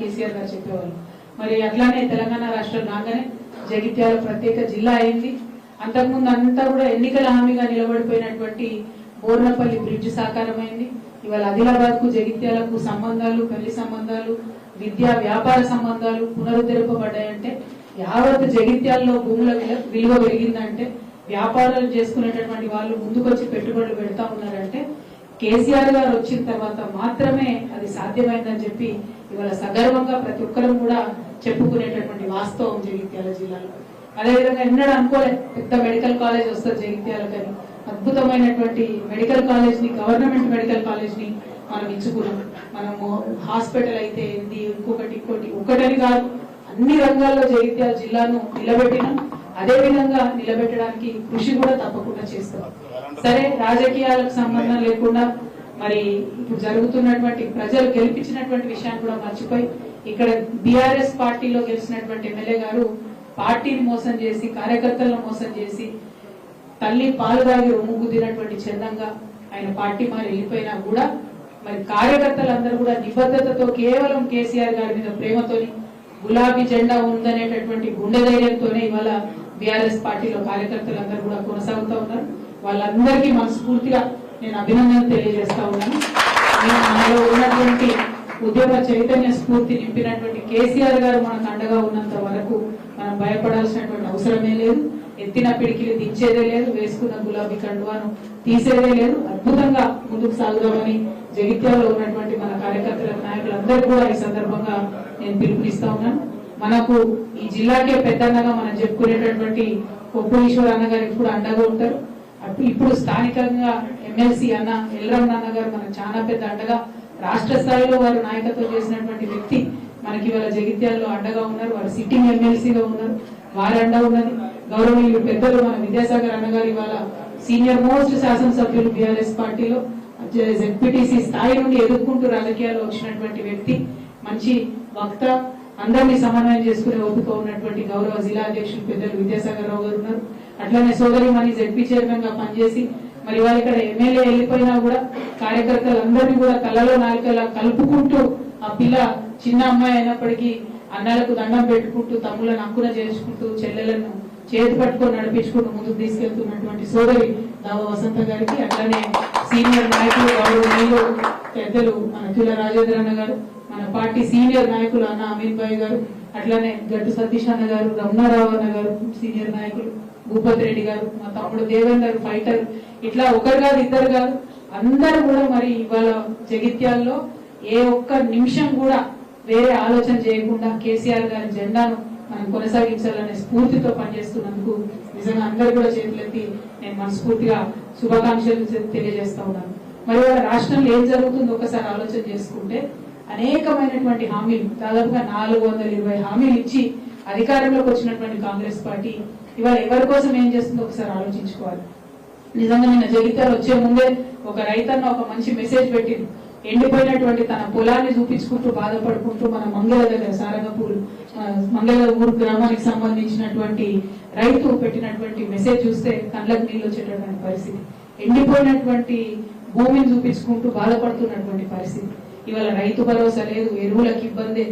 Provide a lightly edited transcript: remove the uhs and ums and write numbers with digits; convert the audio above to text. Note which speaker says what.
Speaker 1: కేసీఆర్ గారు చెప్పేవాళ్ళు. మరి అట్లానే తెలంగాణ రాష్ట్రం రాగానే జగిత్యాల ప్రత్యేక జిల్లా అయింది. అంతకుముందు అంతా కూడా ఎన్నికల హామీగా నిలబడిపోయినటువంటి బోర్నపల్లి బ్రిడ్జ్ సాకారమైంది. ఇవాళ ఆదిలాబాద్ కు జగిత్యాలకు సంబంధాలు, పెళ్లి సంబంధాలు, విద్యా వ్యాపార సంబంధాలు పునరుద్ధరింపబడ్డాయంటే యావత్ జగిత్యాల్లో భూముల విలువ పెరిగిందంటే, వ్యాపారాలు చేసుకునేటటువంటి వాళ్ళు ముందుకొచ్చి పెట్టుబడులు పెడతా ఉన్నారంటే కేసీఆర్ గారు వచ్చిన తర్వాత మాత్రమే అది సాధ్యమైందని చెప్పి ఇవాళ సగర్వంగా ప్రతి ఒక్కరం కూడా చెప్పుకునేటటువంటి వాస్తవం జగిత్యాల జిల్లాలో. అదేవిధంగా ఎన్నడూ అనుకోలే పెద్ద మెడికల్ కాలేజ్ వస్తుంది జగిత్యాలకని. అద్భుతమైనటువంటి మెడికల్ కాలేజ్ ని, గవర్నమెంట్ మెడికల్ కాలేజ్ ని మనం ఇచ్చుకున్నాం. మనము హాస్పిటల్ అయితే ఏంది, ఇంకొకటి ఒకటని కాదు, అన్ని రంగాల్లో జగిత్యాల జిల్లాను నిలబెట్టినాం. అదే విధంగా నిలబెట్టడానికి కృషి కూడా తప్పకుండా చేస్తాం. సరే, రాజకీయాలకు సంబంధం లేకుండా మరి ఇప్పుడు జరుగుతున్నటువంటి ప్రజలు గెలిపించినటువంటి విషయాన్ని కూడా మర్చిపోయి ఇక్కడ బీఆర్ఎస్ పార్టీలో గెలిచినటువంటి ఎమ్మెల్యే గారు పార్టీని మోసం చేసి, కార్యకర్తలను మోసం చేసి, తల్లి పాలు దాగి రొమ్ము గుద్దినటువంటి చందంగా ఆయన పార్టీ మారి వెళ్ళిపోయినా కూడా మరి కార్యకర్తలందరూ కూడా నిబద్ధతతో కేవలం కేసీఆర్ గారి మీద ప్రేమతోని, గులాబీ జెండా ఉందనేటటువంటి గుండె ధైర్యంతోనే ఇవాళ బీఆర్ఎస్ పార్టీలో కార్యకర్తలందరూ కూడా కొనసాగుతూ ఉన్నారు. వాళ్ళందరికీ మనస్ఫూర్తిగా నేను అభినందనలు తెలియజేస్తా ఉన్నాను. మనలో ఉన్నటువంటి ఉద్యమ చైతన్య స్ఫూర్తి నింపినటువంటి కేసీఆర్ గారు మనకు అండగా ఉన్నంత వరకు మనం భయపడాల్సినటువంటి అవసరమే లేదు. ఎత్తిన పిడికిలు దించేదే లేదు, వేసుకున్న గులాబీ కండువాను తీసేదే లేదు. అద్భుతంగా ముందుకు సాగుదామని జగిత్యాలలో ఉన్నటువంటి మన కార్యకర్తల నాయకులందరూ కూడా ఈ సందర్భంగా నేను పిలుపునిస్తా ఉన్నాను. మనకు ఈ జిల్లాకే పెద్దన్నగా మనం చెప్పుకునేటటువంటి కొప్పు ఈశ్వర్ అన్న గారు ఇప్పుడు అండగా ఉంటారు. ఇప్పుడు స్థానికంగా ఎమ్మెల్సీ అన్న ఎల్రమణ అన్న గారు మనకు చాలా పెద్ద అండగా, రాష్ట్ర స్థాయిలో వారు నాయకత్వం చేసినటువంటి వ్యక్తి మనకి ఇవాళ జగిత్యాలలో అండగా ఉన్నారు. వారు సిట్టింగ్ ఎమ్మెల్సీగా ఉన్నారు, వారి అండ ఉన్నది. గౌరవనీయులు పెద్దలు మన విద్యాసాగర్ అన్నగారు ఇవాళ సీనియర్ మోస్ట్ శాసనసభ్యులు బీఆర్ఎస్ పార్టీలో జెడ్పీటీసీ స్థాయి నుండి ఎదుర్కొంటూ రాజకీయాల్లో వచ్చినటువంటి వ్యక్తి, మంచి వక్త, అందరినీ సమన్వయం చేసుకునే ఓపిక ఉన్నటువంటి గౌరవ జిల్లా అధ్యక్షులు పెద్దలు విద్యాసాగర్ రావు గారు ఉన్నారు. అట్లనే సోదరి మణి జెడ్పీ చైర్మన్ గా పనిచేసి మరి వాళ్ళు ఇక్కడ ఎమ్మెల్యే వెళ్ళిపోయినా కూడా కార్యకర్తలందరినీ కూడా కళ్ళలో నాలుకలా కలుపుకుంటూ, ఆ పిల్ల చిన్న అమ్మాయి అయినప్పటికీ అన్నలకు దండం పెట్టుకుంటూ, తమ్ములను హక్కున చేసుకుంటూ, చెల్లెలను చేతి పట్టుకొని నడిపించుకుంటూ ముందుకు తీసుకెళ్తున్నటువంటి సోదరి దావ వసంత గారికి, అట్లానే సీనియర్ నాయకులు గౌరవనీయులు పెద్దలు మన తుల రాజేంద్ర అన్న గారు, మన పార్టీ సీనియర్ నాయకులు అన్న అమీన్ భాయ్ గారు, అట్లానే గట్టు సతీష్ అన్న గారు, రమణారావు అన్న గారు సీనియర్ నాయకులు, భూపతి రెడ్డి గారు, మా తమ్ముడు దేవేందర్ ఫైటర్, ఇట్లా ఒకరు కాదు ఇద్దరు కాదు అందరూ కూడా మరి ఇవాళ జగిత్యాల్లో ఏ ఒక్క నిమిషం కూడా వేరే ఆలోచన చేయకుండా కేసీఆర్ గారి జెండాను మనం కొనసాగించాలనే స్ఫూర్తితో పనిచేస్తున్నందుకు నిజంగా అందరూ కూడా చేతులెత్తి నేను మనస్ఫూర్తిగా శుభాకాంక్షలు తెలియజేస్తా ఉన్నాను. మరి వాళ్ళ రాష్ట్రంలో ఏం జరుగుతుందో ఒకసారి ఆలోచన చేసుకుంటే అనేకమైనటువంటి హామీలు, దాదాపుగా 420 హామీలు ఇచ్చి అధికారంలోకి వచ్చినటువంటి కాంగ్రెస్ పార్టీ ఇవాళ ఎవరి కోసం ఏం చేస్తుందో ఒకసారి ఆలోచించుకోవాలి. నిజంగా నిన్న జగిత్యాల వచ్చే ముందే ఒక రైతన్న ఒక మంచి మెసేజ్ పెట్టింది. ఎండిపోయినటువంటి తన పొలాన్ని చూపించుకుంటూ బాధపడుకుంటూ మన మంగళ దగ్గర సారంగపూర్ మంగళ ఊరు గ్రామానికి సంబంధించినటువంటి రైతు పెట్టినటువంటి మెసేజ్ చూస్తే కళ్ళకు నీళ్ళు వచ్చేటటువంటి పరిస్థితి. ఎండిపోయినటువంటి భూమిని చూపించుకుంటూ బాధపడుతున్నటువంటి పరిస్థితి. ఇవాళ రైతు భరోసా లేదు, ఎరువులకు ఇబ్బంది,